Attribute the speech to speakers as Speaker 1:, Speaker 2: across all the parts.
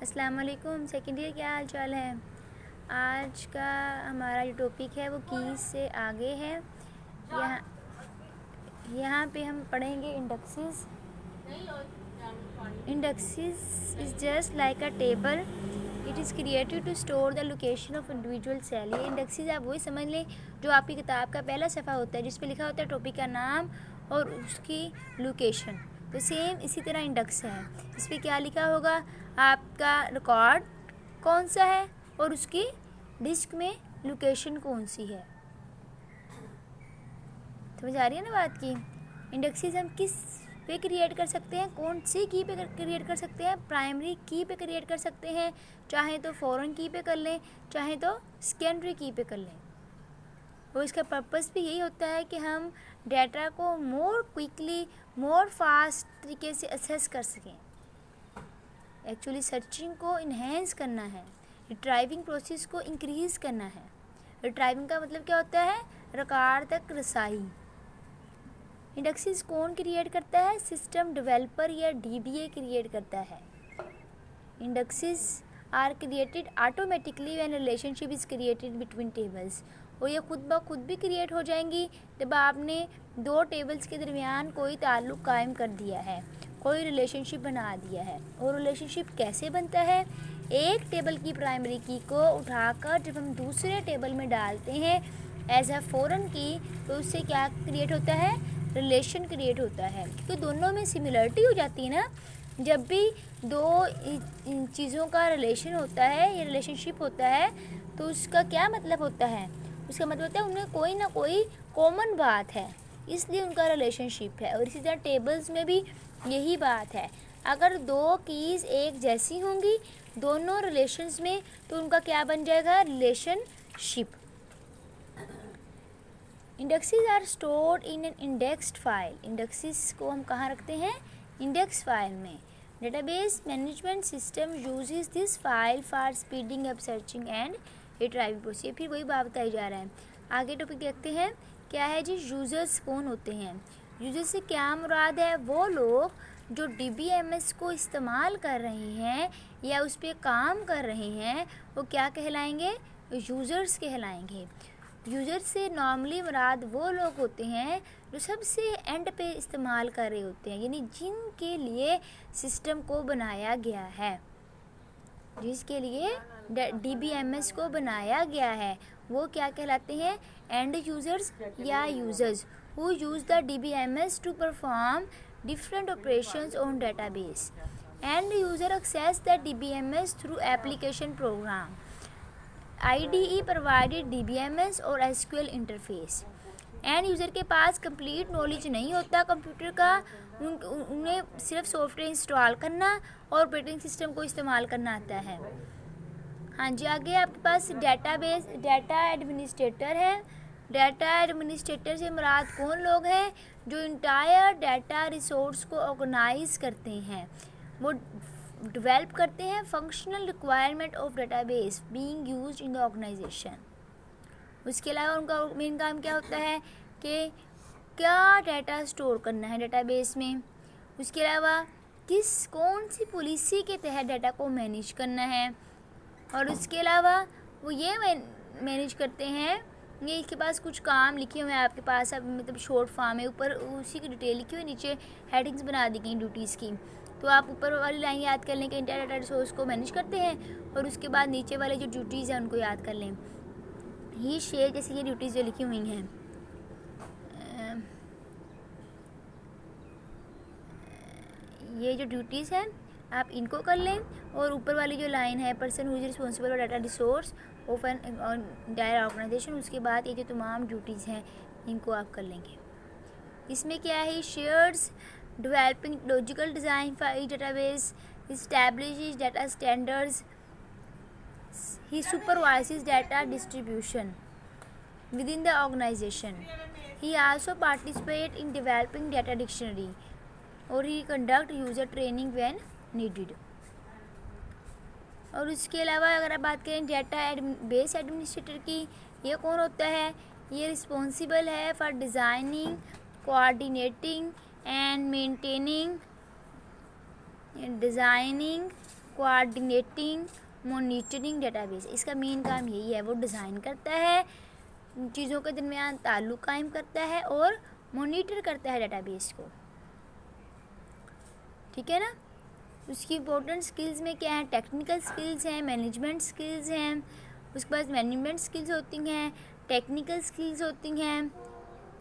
Speaker 1: अस्सलाम वालेकुम। Second year, क्या हाल चाल है? आज का हमारा जो टॉपिक है वो कीज से आगे है। यहाँ यहाँ पे हम पढ़ेंगे indexes. Indexes is just like a table, it is created to store the location of individual cell. ये इंडेक्सेस आप वही समझ लें जो आपकी किताब का पहला सफ़ा होता है जिस पे लिखा होता है टॉपिक का नाम और उसकी लोकेशन। तो सेम इसी तरह इंडेक्स है। इस पर क्या लिखा होगा, आपका रिकॉर्ड कौन सा है और उसकी डिस्क में लोकेशन कौन सी है। समझ आ रही है ना बात की? इंडेक्सेस हम किस पे क्रिएट कर सकते हैं, कौन सी की पे क्रिएट कर सकते हैं? प्राइमरी की पे क्रिएट कर सकते हैं, चाहे तो फॉरेन की पे कर लें, चाहे तो सेकेंडरी की पे कर लें। और इसका पर्पस भी यही होता है कि हम डाटा को मोर क्विकली, मोर फास्ट तरीके से असेस कर सकें। एक्चुअली सर्चिंग को इन्हेंस करना है, रिट्राइविंग प्रोसेस को इंक्रीज़ करना है। रिट्राइविंग का मतलब क्या होता है? रिकॉर्ड तक रसाई। इंडेक्सेस कौन क्रिएट करता है? सिस्टम डेवलपर या डीबीए क्रिएट करता है। Indexes are created automatically when relationship is created between tables. और ये खुद ब खुद भी क्रिएट हो जाएंगी जब आपने दो टेबल्स के दरमियान कोई ताल्लुक़ कायम कर दिया है, कोई रिलेशनशिप बना दिया है। और रिलेशनशिप कैसे बनता है? एक टेबल की प्राइमरी की को उठाकर जब हम दूसरे टेबल में डालते हैं एज अ फॉरेन की, तो उससे क्या क्रिएट होता है? रिलेशन क्रिएट होता है, क्योंकि दोनों में सिमिलरिटी हो जाती है ना। जब भी दो चीज़ों का रिलेशन होता है या रिलेशनशिप होता है तो उसका क्या मतलब होता है? उसका मतलब होता है उनमें कोई ना कोई कॉमन बात है, इसलिए उनका रिलेशनशिप है। और इसी तरह टेबल्स में भी यही बात है। अगर दो कीज़ एक जैसी होंगी दोनों रिलेशंस में तो उनका क्या बन जाएगा? Relationship. Indexes are stored in an indexed file. Indexes को हम कहाँ रखते हैं? इंडेक्स फाइल में। Database management system uses this file for speeding up searching and retrieving process. फिर वही बात बताई जा रहा है। आगे टॉपिक देखते हैं क्या है जी। यूज़र्स कौन होते हैं? यूज़र से क्या मुराद है? वो लोग जो DBMS को इस्तेमाल कर रहे हैं या उस पर काम कर रहे हैं वो क्या कहलाएंगे? यूज़र्स कहलाएंगे। यूज़र से नॉर्मली मुराद वो लोग होते हैं जो सबसे एंड पे इस्तेमाल कर रहे होते हैं, यानी जिनके लिए सिस्टम को बनाया गया है, जिसके लिए DBMS को बनाया गया है वो क्या कहलाते हैं? एंड यूज़र्स या users who use the DBMS to perform different operations on database. End user access the DBMS through application program. IDE provided DBMS और SQL interface. एंड यूज़र के पास कंप्लीट नॉलेज नहीं होता कंप्यूटर का, उन्हें सिर्फ software install करना और operating system को इस्तेमाल करना आता है। हाँ जी, आगे आपके पास डेटाबेस डाटा एडमिनिस्ट्रेटर है। डाटा एडमिनिस्ट्रेटर से मुराद कौन लोग हैं? जो इंटायर डाटा रिसोर्स को ऑर्गेनाइज करते हैं, वो डेवलप करते हैं functional requirement of database being used in the organization. उसके अलावा उनका मेन काम क्या होता है कि क्या डाटा स्टोर करना है डेटाबेस में। उसके अलावा कौन सी पॉलिसी के तहत डाटा को मैनेज करना है। और उसके अलावा वो ये मैनेज करते हैं, ये इसके पास कुछ काम लिखे हुए हैं आपके पास, अब मतलब शॉर्ट फॉर्म है, ऊपर उसी की डिटेल लिखी हुई, नीचे हेडिंग्स बना दी गई ड्यूटीज़ की। तो आप ऊपर वाली लाइन याद कर लें कि इंटर डाटा रिसोर्स को मैनेज करते हैं और उसके बाद नीचे वाले जो ड्यूटीज़ हैं उनको याद कर लें। ये शेयर जैसे ये ड्यूटीज़ जो लिखी हुई हैं, ये जो ड्यूटीज़ हैं आप इनको कर लें। और ऊपर वाली जो लाइन है person who is responsible for data resource of an entire organization, उसके बाद ये जो तमाम ड्यूटीज़ हैं इनको आप कर लेंगे। इसमें क्या है? Shares developing logical design for each database, establishes data standards, he supervises data distribution within the organisation, he also participate in developing data dictionary और he conduct user training when needed. और उसके अलावा अगर आप बात करें data base administrator की, ये कौन होता है? ये रिस्पॉन्सिबल है for designing, coordinating and maintaining coordinating monitoring database. इसका मेन काम यही है, वो डिज़ाइन करता है, चीज़ों के दरमियान ताल्लुक़ कायम करता है और मॉनिटर करता है डेटाबेस को, ठीक है ना। उसकी इम्पोर्टेंट स्किल्स में क्या है, टेक्निकल स्किल्स हैं, मैनेजमेंट स्किल्स हैं, उसके बाद मैनेजमेंट स्किल्स होती हैं, टेक्निकल स्किल्स होती हैं,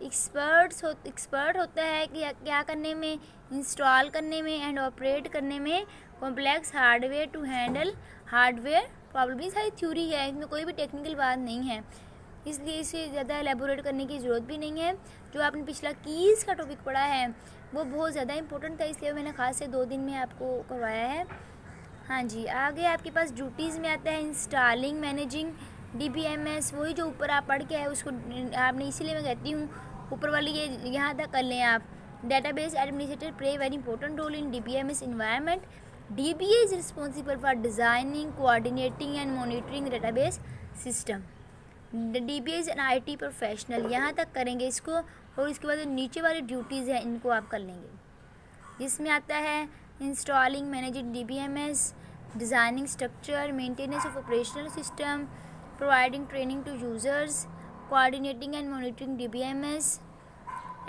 Speaker 1: एक्सपर्ट होता है कि क्या करने में, इंस्टॉल करने में एंड ऑपरेट करने में complex hardware to handle hardware problem. ये सारी थ्योरी है, इसमें कोई भी टेक्निकल बात नहीं है, इसलिए इसे ज़्यादा एलेबोरेट करने की ज़रूरत भी नहीं है। जो आपने पिछला कीज़ का टॉपिक पढ़ा है वो बहुत ज़्यादा इंपॉर्टेंट था, इसलिए मैंने ख़ास से 2 दिन में आपको करवाया है। हाँ जी, आगे आपके पास ड्यूटीज़ में आता है इंस्टॉलिंग मैनेजिंग DBMS। वही जो ऊपर आप पढ़ के आए उसको आपने, इसीलिए मैं कहती हूँ ऊपर वाली ये यहाँ तक कर लें आप। Database administrator play very important role in DBMS environment. DBA is responsible for designing, coordinating and monitoring database system. DBA is an IT professional. यहाँ तक करेंगे इसको, और इसके बाद नीचे वाली ड्यूटीज़ हैं इनको आप कर लेंगे, जिसमें आता है installing managing DBMS, designing structure, maintenance of operational system, providing training to users, coordinating and monitoring DBMS,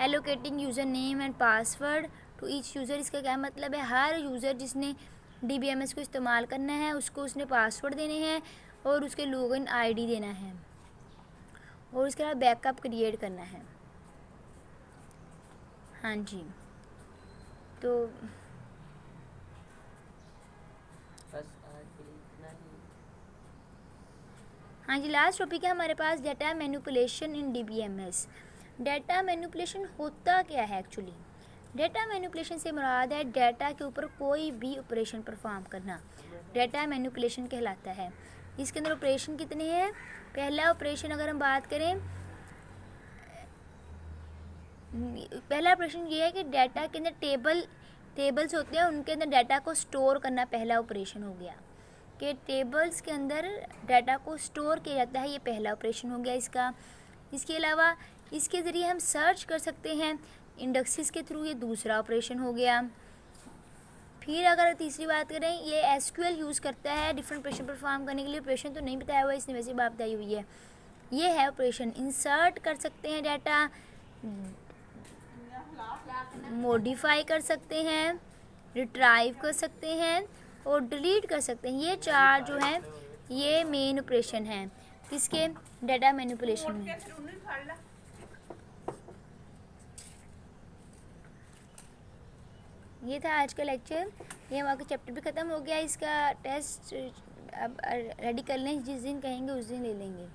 Speaker 1: allocating user name and password to each user. इसका क्या मतलब है, हर यूज़र जिसने DBMS को इस्तेमाल करना है उसको उसने पासवर्ड देने हैं और उसके लॉगिन ID देना है, और उसके बाद बैकअप क्रिएट करना है। हाँ जी, तो हाँ जी, लास्ट टॉपिक है हमारे पास डेटा मैनिपुलेशन इन DBMS। डेटा मैनिपुलेशन होता क्या है एक्चुअली? डेटा मैनिपुलेशन से मुराद है डेटा के ऊपर कोई भी ऑपरेशन परफॉर्म करना, डेटा मैनिपुलेशन कहलाता है। इसके अंदर ऑपरेशन कितने हैं? पहला ऑपरेशन अगर हम बात करें, पहला ऑपरेशन ये है कि डाटा के अंदर टेबल्स होते हैं, उनके अंदर डाटा को स्टोर करना पहला ऑपरेशन हो गया, कि टेबल्स के अंदर डाटा को स्टोर किया जाता है, ये पहला ऑपरेशन हो गया इसका। इसके अलावा इसके ज़रिए हम सर्च कर सकते हैं इंडेक्सेस के थ्रू, ये दूसरा ऑपरेशन हो गया। फिर अगर तीसरी बात करें, ये SQL यूज़ करता है डिफरेंट ऑपरेशन परफॉर्म करने के लिए। ऑपरेशन तो नहीं बताया हुआ है इसने, वैसे बात बताई हुई है। ये है ऑपरेशन, इंसर्ट कर सकते हैं डाटा, मॉडिफाई कर सकते हैं, रिट्राइव कर सकते हैं और डिलीट कर सकते हैं। ये 4 जो हैं ये मेन ऑपरेशन हैं किसके, डाटा मैनिपुलेशन में। ये था आज का लेक्चर, ये हमारा चैप्टर भी ख़त्म हो गया। इसका टेस्ट अब रेडी कर लें, जिस दिन कहेंगे उस दिन ले लेंगे।